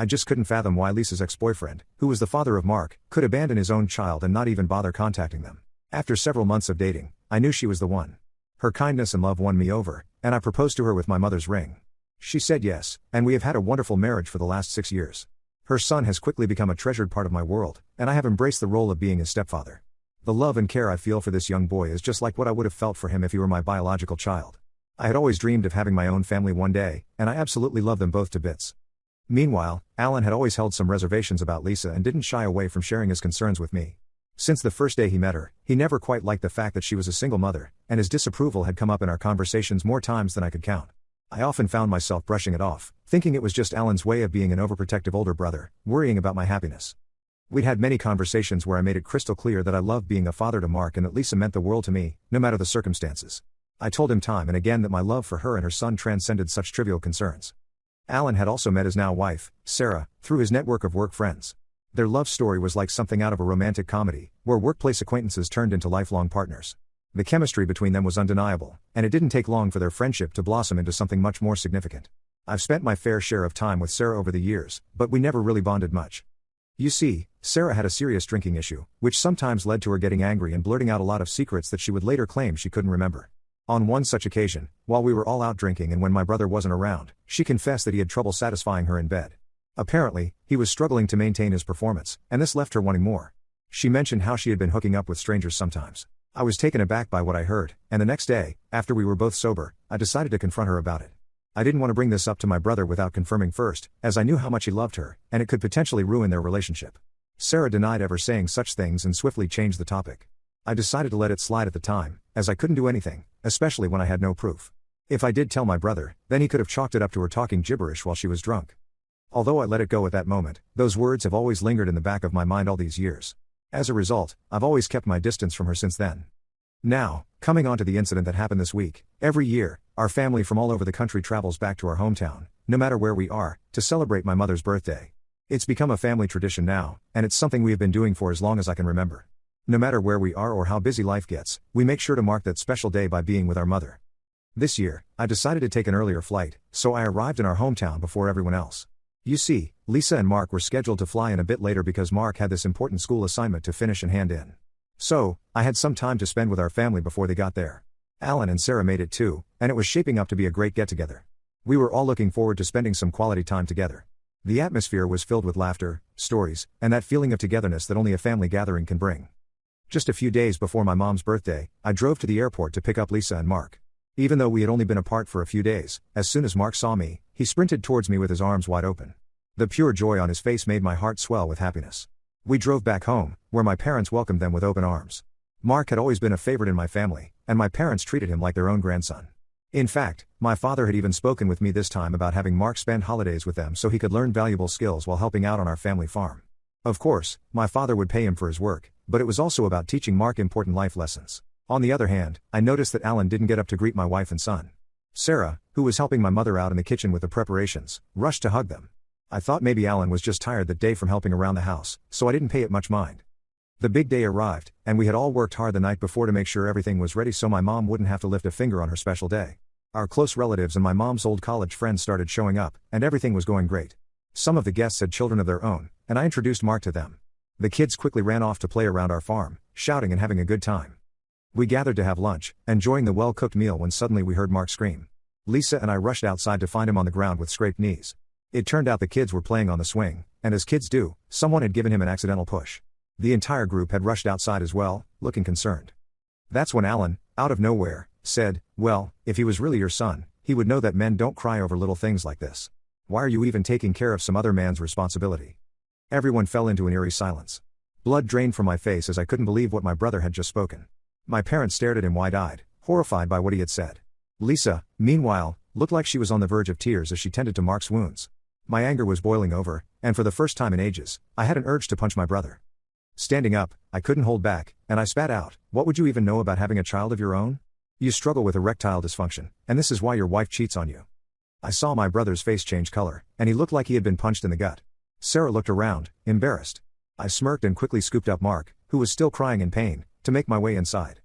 I just couldn't fathom why Lisa's ex-boyfriend, who was the father of Mark, could abandon his own child and not even bother contacting them. After several months of dating, I knew she was the one. Her kindness and love won me over, and I proposed to her with my mother's ring. She said yes, and we have had a wonderful marriage for the last 6 years. Her son has quickly become a treasured part of my world, and I have embraced the role of being his stepfather. The love and care I feel for this young boy is just like what I would have felt for him if he were my biological child. I had always dreamed of having my own family one day, and I absolutely love them both to bits. Meanwhile, Alan had always held some reservations about Lisa and didn't shy away from sharing his concerns with me. Since the first day he met her, he never quite liked the fact that she was a single mother, and his disapproval had come up in our conversations more times than I could count. I often found myself brushing it off, thinking it was just Alan's way of being an overprotective older brother, worrying about my happiness. We'd had many conversations where I made it crystal clear that I loved being a father to Mark and that Lisa meant the world to me, no matter the circumstances. I told him time and again that my love for her and her son transcended such trivial concerns. Alan had also met his now wife, Sarah, through his network of work friends. Their love story was like something out of a romantic comedy, where workplace acquaintances turned into lifelong partners. The chemistry between them was undeniable, and it didn't take long for their friendship to blossom into something much more significant. I've spent my fair share of time with Sarah over the years, but we never really bonded much. You see, Sarah had a serious drinking issue, which sometimes led to her getting angry and blurting out a lot of secrets that she would later claim she couldn't remember. On one such occasion, while we were all out drinking and when my brother wasn't around, she confessed that he had trouble satisfying her in bed. Apparently, he was struggling to maintain his performance, and this left her wanting more. She mentioned how she had been hooking up with strangers sometimes. I was taken aback by what I heard, and the next day, after we were both sober, I decided to confront her about it. I didn't want to bring this up to my brother without confirming first, as I knew how much he loved her, and it could potentially ruin their relationship. Sarah denied ever saying such things and swiftly changed the topic. I decided to let it slide at the time, as I couldn't do anything, especially when I had no proof. If I did tell my brother, then he could have chalked it up to her talking gibberish while she was drunk. Although I let it go at that moment, those words have always lingered in the back of my mind all these years. As a result, I've always kept my distance from her since then. Now, coming on to the incident that happened this week, every year, our family from all over the country travels back to our hometown, no matter where we are, to celebrate my mother's birthday. It's become a family tradition now, and it's something we have been doing for as long as I can remember. No matter where we are or how busy life gets, we make sure to mark that special day by being with our mother. This year, I decided to take an earlier flight, so I arrived in our hometown before everyone else. You see, Lisa and Mark were scheduled to fly in a bit later because Mark had this important school assignment to finish and hand in. So, I had some time to spend with our family before they got there. Alan and Sarah made it too, and it was shaping up to be a great get-together. We were all looking forward to spending some quality time together. The atmosphere was filled with laughter, stories, and that feeling of togetherness that only a family gathering can bring. Just a few days before my mom's birthday, I drove to the airport to pick up Lisa and Mark. Even though we had only been apart for a few days, as soon as Mark saw me, he sprinted towards me with his arms wide open. The pure joy on his face made my heart swell with happiness. We drove back home, where my parents welcomed them with open arms. Mark had always been a favorite in my family, and my parents treated him like their own grandson. In fact, my father had even spoken with me this time about having Mark spend holidays with them so he could learn valuable skills while helping out on our family farm. Of course, my father would pay him for his work, but it was also about teaching Mark important life lessons. On the other hand, I noticed that Alan didn't get up to greet my wife and son. Sarah, who was helping my mother out in the kitchen with the preparations, rushed to hug them. I thought maybe Alan was just tired that day from helping around the house, so I didn't pay it much mind. The big day arrived, and we had all worked hard the night before to make sure everything was ready so my mom wouldn't have to lift a finger on her special day. Our close relatives and my mom's old college friends started showing up, and everything was going great. Some of the guests had children of their own, and I introduced Mark to them. The kids quickly ran off to play around our farm, shouting and having a good time. We gathered to have lunch, enjoying the well-cooked meal when suddenly we heard Mark scream. Lisa and I rushed outside to find him on the ground with scraped knees. It turned out the kids were playing on the swing, and as kids do, someone had given him an accidental push. The entire group had rushed outside as well, looking concerned. That's when Alan, out of nowhere, said, "Well, if he was really your son, he would know that men don't cry over little things like this. Why are you even taking care of some other man's responsibility?" Everyone fell into an eerie silence. Blood drained from my face as I couldn't believe what my brother had just spoken. My parents stared at him wide-eyed, horrified by what he had said. Lisa, meanwhile, looked like she was on the verge of tears as she tended to Mark's wounds. My anger was boiling over, and for the first time in ages, I had an urge to punch my brother. Standing up, I couldn't hold back, and I spat out, "What would you even know about having a child of your own? You struggle with erectile dysfunction, and this is why your wife cheats on you." I saw my brother's face change color, and he looked like he had been punched in the gut. Sarah looked around, embarrassed. I smirked and quickly scooped up Mark, who was still crying in pain, to make my way inside.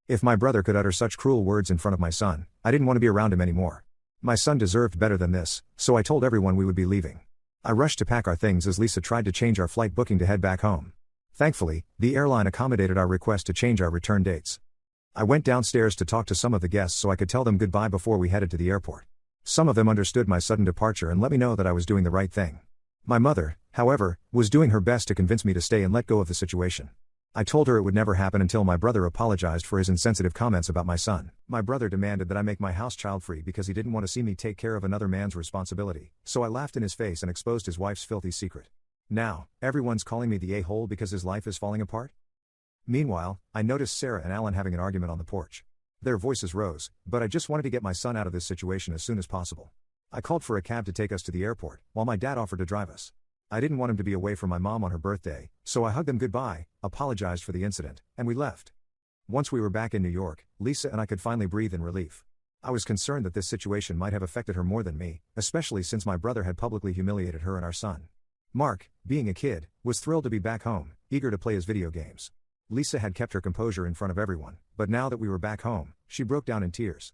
If my brother could utter such cruel words in front of my son, I didn't want to be around him anymore. My son deserved better than this, so I told everyone we would be leaving. I rushed to pack our things as Lisa tried to change our flight booking to head back home. Thankfully, the airline accommodated our request to change our return dates. I went downstairs to talk to some of the guests so I could tell them goodbye before we headed to the airport. Some of them understood my sudden departure and let me know that I was doing the right thing. My mother, however, was doing her best to convince me to stay and let go of the situation. I told her it would never happen until my brother apologized for his insensitive comments about my son. My brother demanded that I make my house child-free because he didn't want to see me take care of another man's responsibility, so I laughed in his face and exposed his wife's filthy secret. Now, everyone's calling me the a-hole because his life is falling apart? Meanwhile, I noticed Sarah and Alan having an argument on the porch. Their voices rose, but I just wanted to get my son out of this situation as soon as possible. I called for a cab to take us to the airport, while my dad offered to drive us. I didn't want him to be away from my mom on her birthday, so I hugged them goodbye, apologized for the incident, and we left. Once we were back in New York, Lisa and I could finally breathe in relief. I was concerned that this situation might have affected her more than me, especially since my brother had publicly humiliated her and our son. Mark, being a kid, was thrilled to be back home, eager to play his video games. Lisa had kept her composure in front of everyone, but now that we were back home, she broke down in tears.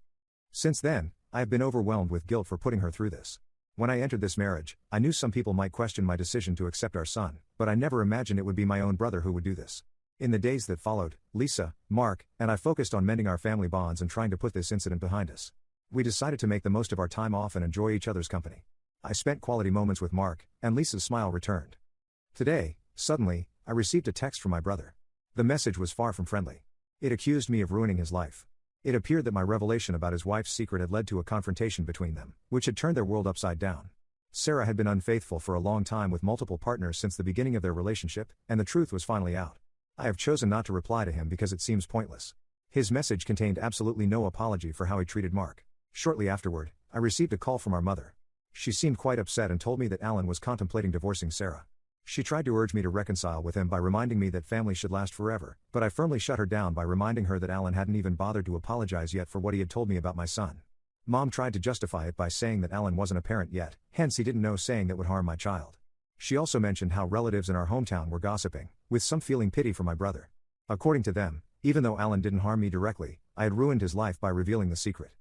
Since then, I have been overwhelmed with guilt for putting her through this. When I entered this marriage, I knew some people might question my decision to accept our son, but I never imagined it would be my own brother who would do this. In the days that followed, Lisa, Mark, and I focused on mending our family bonds and trying to put this incident behind us. We decided to make the most of our time off and enjoy each other's company. I spent quality moments with Mark, and Lisa's smile returned. Today, suddenly, I received a text from my brother. The message was far from friendly. It accused me of ruining his life. It appeared that my revelation about his wife's secret had led to a confrontation between them, which had turned their world upside down. Sarah had been unfaithful for a long time with multiple partners since the beginning of their relationship, and the truth was finally out. I have chosen not to reply to him because it seems pointless. His message contained absolutely no apology for how he treated Mark. Shortly afterward, I received a call from our mother. She seemed quite upset and told me that Alan was contemplating divorcing Sarah. She tried to urge me to reconcile with him by reminding me that family should last forever, but I firmly shut her down by reminding her that Alan hadn't even bothered to apologize yet for what he had told me about my son. Mom tried to justify it by saying that Alan wasn't a parent yet, hence he didn't know saying that would harm my child. She also mentioned how relatives in our hometown were gossiping, with some feeling pity for my brother. According to them, even though Alan didn't harm me directly, I had ruined his life by revealing the secret.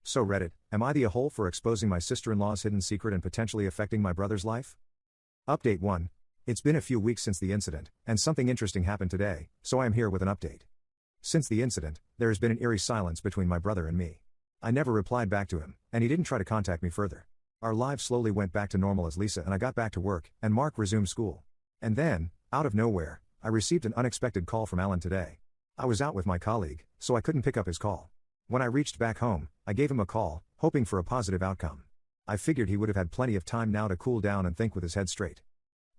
So Reddit, am I the a-hole for exposing my sister-in-law's hidden secret and potentially affecting my brother's life? Update 1. It's been a few weeks since the incident, and something interesting happened today, so I am here with an update. Since the incident, there has been an eerie silence between my brother and me. I never replied back to him, and he didn't try to contact me further. Our lives slowly went back to normal as Lisa and I got back to work, and Mark resumed school. And then, out of nowhere, I received an unexpected call from Alan today. I was out with my colleague, so I couldn't pick up his call. When I reached back home, I gave him a call, hoping for a positive outcome. I figured he would have had plenty of time now to cool down and think with his head straight.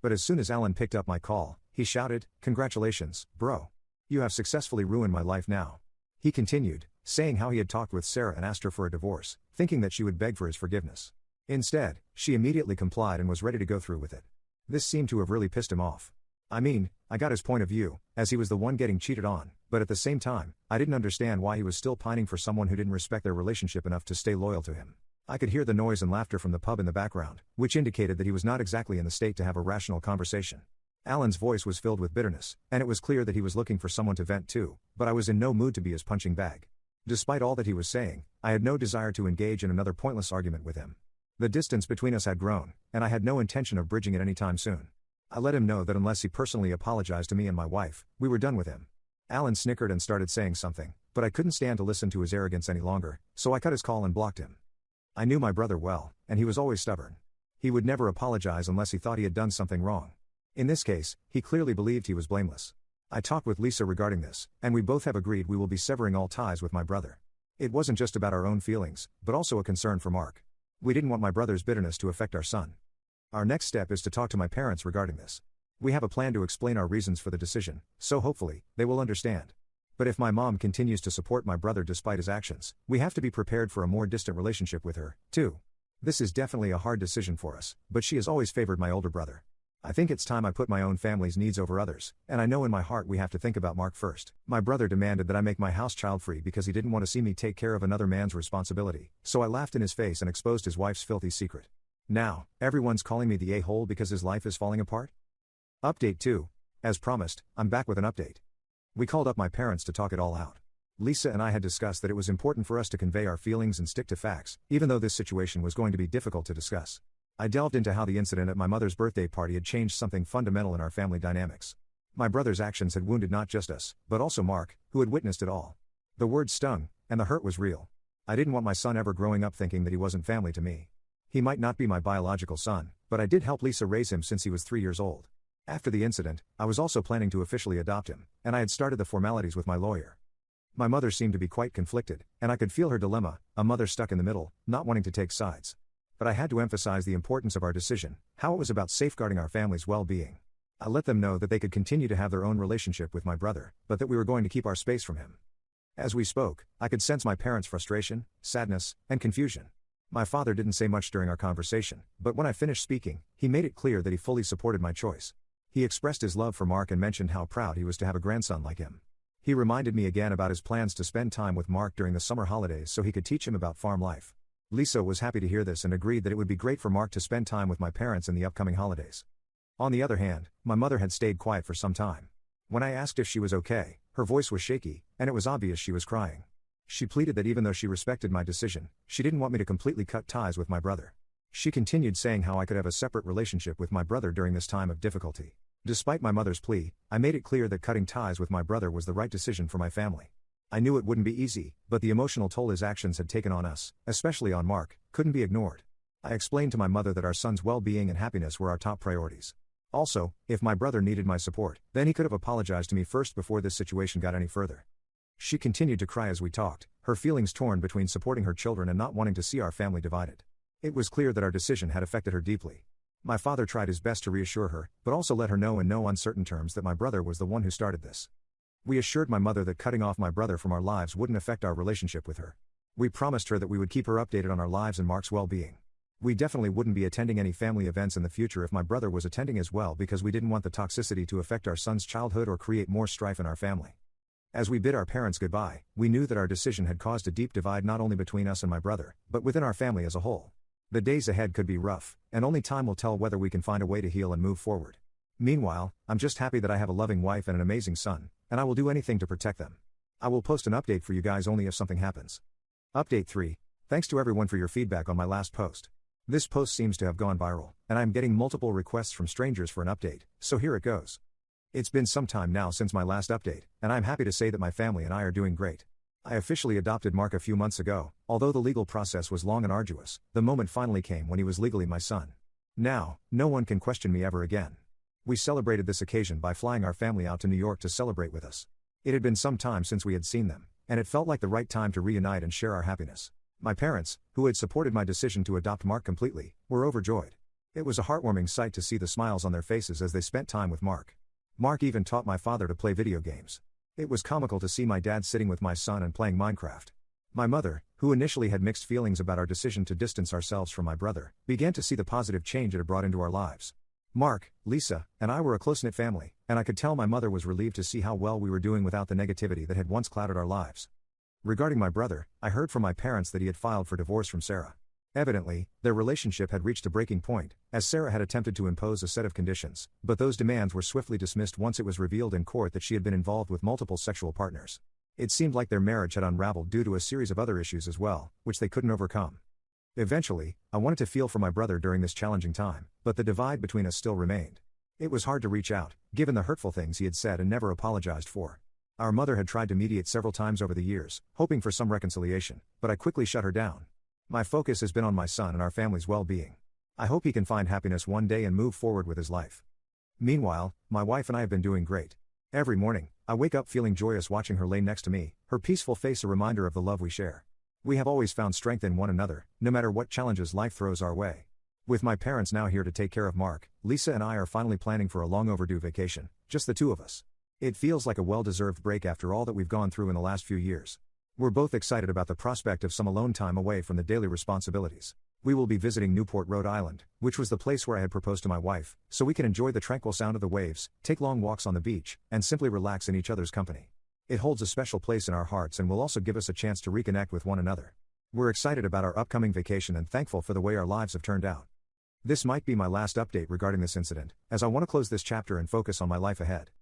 But as soon as Alan picked up my call, he shouted, "Congratulations, bro. You have successfully ruined my life now." He continued, saying how he had talked with Sarah and asked her for a divorce, thinking that she would beg for his forgiveness. Instead, she immediately complied and was ready to go through with it. This seemed to have really pissed him off. I mean, I got his point of view, as he was the one getting cheated on, but at the same time, I didn't understand why he was still pining for someone who didn't respect their relationship enough to stay loyal to him. I could hear the noise and laughter from the pub in the background, which indicated that he was not exactly in the state to have a rational conversation. Alan's voice was filled with bitterness, and it was clear that he was looking for someone to vent to, but I was in no mood to be his punching bag. Despite all that he was saying, I had no desire to engage in another pointless argument with him. The distance between us had grown, and I had no intention of bridging it anytime soon. I let him know that unless he personally apologized to me and my wife, we were done with him. Alan snickered and started saying something, but I couldn't stand to listen to his arrogance any longer, so I cut his call and blocked him. I knew my brother well, and he was always stubborn. He would never apologize unless he thought he had done something wrong. In this case, he clearly believed he was blameless. I talked with Lisa regarding this, and we both have agreed we will be severing all ties with my brother. It wasn't just about our own feelings, but also a concern for Mark. We didn't want my brother's bitterness to affect our son. Our next step is to talk to my parents regarding this. We have a plan to explain our reasons for the decision, so hopefully, they will understand. But if my mom continues to support my brother despite his actions, we have to be prepared for a more distant relationship with her, too. This is definitely a hard decision for us, but she has always favored my older brother. I think it's time I put my own family's needs over others, and I know in my heart we have to think about Mark first. My brother demanded that I make my house child-free because he didn't want to see me take care of another man's responsibility, so I laughed in his face and exposed his wife's filthy secret. Now, everyone's calling me the a-hole because his life is falling apart? Update 2. As promised, I'm back with an update. We called up my parents to talk it all out. Lisa and I had discussed that it was important for us to convey our feelings and stick to facts, even though this situation was going to be difficult to discuss. I delved into how the incident at my mother's birthday party had changed something fundamental in our family dynamics. My brother's actions had wounded not just us, but also Mark, who had witnessed it all. The words stung, and the hurt was real. I didn't want my son ever growing up thinking that he wasn't family to me. He might not be my biological son, but I did help Lisa raise him since he was 3 years old. After the incident, I was also planning to officially adopt him, and I had started the formalities with my lawyer. My mother seemed to be quite conflicted, and I could feel her dilemma, a mother stuck in the middle, not wanting to take sides. But I had to emphasize the importance of our decision, how it was about safeguarding our family's well-being. I let them know that they could continue to have their own relationship with my brother, but that we were going to keep our space from him. As we spoke, I could sense my parents' frustration, sadness, and confusion. My father didn't say much during our conversation, but when I finished speaking, he made it clear that he fully supported my choice. He expressed his love for Mark and mentioned how proud he was to have a grandson like him. He reminded me again about his plans to spend time with Mark during the summer holidays so he could teach him about farm life. Lisa was happy to hear this and agreed that it would be great for Mark to spend time with my parents in the upcoming holidays. On the other hand, my mother had stayed quiet for some time. When I asked if she was okay, her voice was shaky, and it was obvious she was crying. She pleaded that even though she respected my decision, she didn't want me to completely cut ties with my brother. She continued saying how I could have a separate relationship with my brother during this time of difficulty. Despite my mother's plea, I made it clear that cutting ties with my brother was the right decision for my family. I knew it wouldn't be easy, but the emotional toll his actions had taken on us, especially on Mark, couldn't be ignored. I explained to my mother that our son's well-being and happiness were our top priorities. Also, if my brother needed my support, then he could have apologized to me first before this situation got any further. She continued to cry as we talked, her feelings torn between supporting her children and not wanting to see our family divided. It was clear that our decision had affected her deeply. My father tried his best to reassure her, but also let her know in no uncertain terms that my brother was the one who started this. We assured my mother that cutting off my brother from our lives wouldn't affect our relationship with her. We promised her that we would keep her updated on our lives and Mark's well-being. We definitely wouldn't be attending any family events in the future if my brother was attending as well because we didn't want the toxicity to affect our son's childhood or create more strife in our family. As we bid our parents goodbye, we knew that our decision had caused a deep divide not only between us and my brother, but within our family as a whole. The days ahead could be rough, and only time will tell whether we can find a way to heal and move forward. Meanwhile, I'm just happy that I have a loving wife and an amazing son, and I will do anything to protect them. I will post an update for you guys only if something happens. Update 3. Thanks to everyone for your feedback on my last post. This post seems to have gone viral, and I am getting multiple requests from strangers for an update, so here it goes. It's been some time now since my last update, and I'm happy to say that my family and I are doing great. I officially adopted Mark a few months ago, although the legal process was long and arduous. The moment finally came when he was legally my son. Now, no one can question me ever again. We celebrated this occasion by flying our family out to New York to celebrate with us. It had been some time since we had seen them, and it felt like the right time to reunite and share our happiness. My parents, who had supported my decision to adopt Mark completely, were overjoyed. It was a heartwarming sight to see the smiles on their faces as they spent time with Mark. Mark even taught my father to play video games. It was comical to see my dad sitting with my son and playing Minecraft. My mother, who initially had mixed feelings about our decision to distance ourselves from my brother, began to see the positive change it had brought into our lives. Mark, Lisa, and I were a close-knit family, and I could tell my mother was relieved to see how well we were doing without the negativity that had once clouded our lives. Regarding my brother, I heard from my parents that he had filed for divorce from Sarah. Evidently, their relationship had reached a breaking point, as Sarah had attempted to impose a set of conditions, but those demands were swiftly dismissed once it was revealed in court that she had been involved with multiple sexual partners. It seemed like their marriage had unraveled due to a series of other issues as well, which they couldn't overcome. Eventually, I wanted to feel for my brother during this challenging time, but the divide between us still remained. It was hard to reach out, given the hurtful things he had said and never apologized for. Our mother had tried to mediate several times over the years, hoping for some reconciliation, but I quickly shut her down. My focus has been on my son and our family's well-being. I hope he can find happiness one day and move forward with his life. Meanwhile, my wife and I have been doing great. Every morning, I wake up feeling joyous watching her lay next to me, her peaceful face a reminder of the love we share. We have always found strength in one another, no matter what challenges life throws our way. With my parents now here to take care of Mark, Lisa and I are finally planning for a long overdue vacation, just the two of us. It feels like a well-deserved break after all that we've gone through in the last few years. We're both excited about the prospect of some alone time away from the daily responsibilities. We will be visiting Newport, Rhode Island, which was the place where I had proposed to my wife, so we can enjoy the tranquil sound of the waves, take long walks on the beach, and simply relax in each other's company. It holds a special place in our hearts and will also give us a chance to reconnect with one another. We're excited about our upcoming vacation and thankful for the way our lives have turned out. This might be my last update regarding this incident, as I want to close this chapter and focus on my life ahead.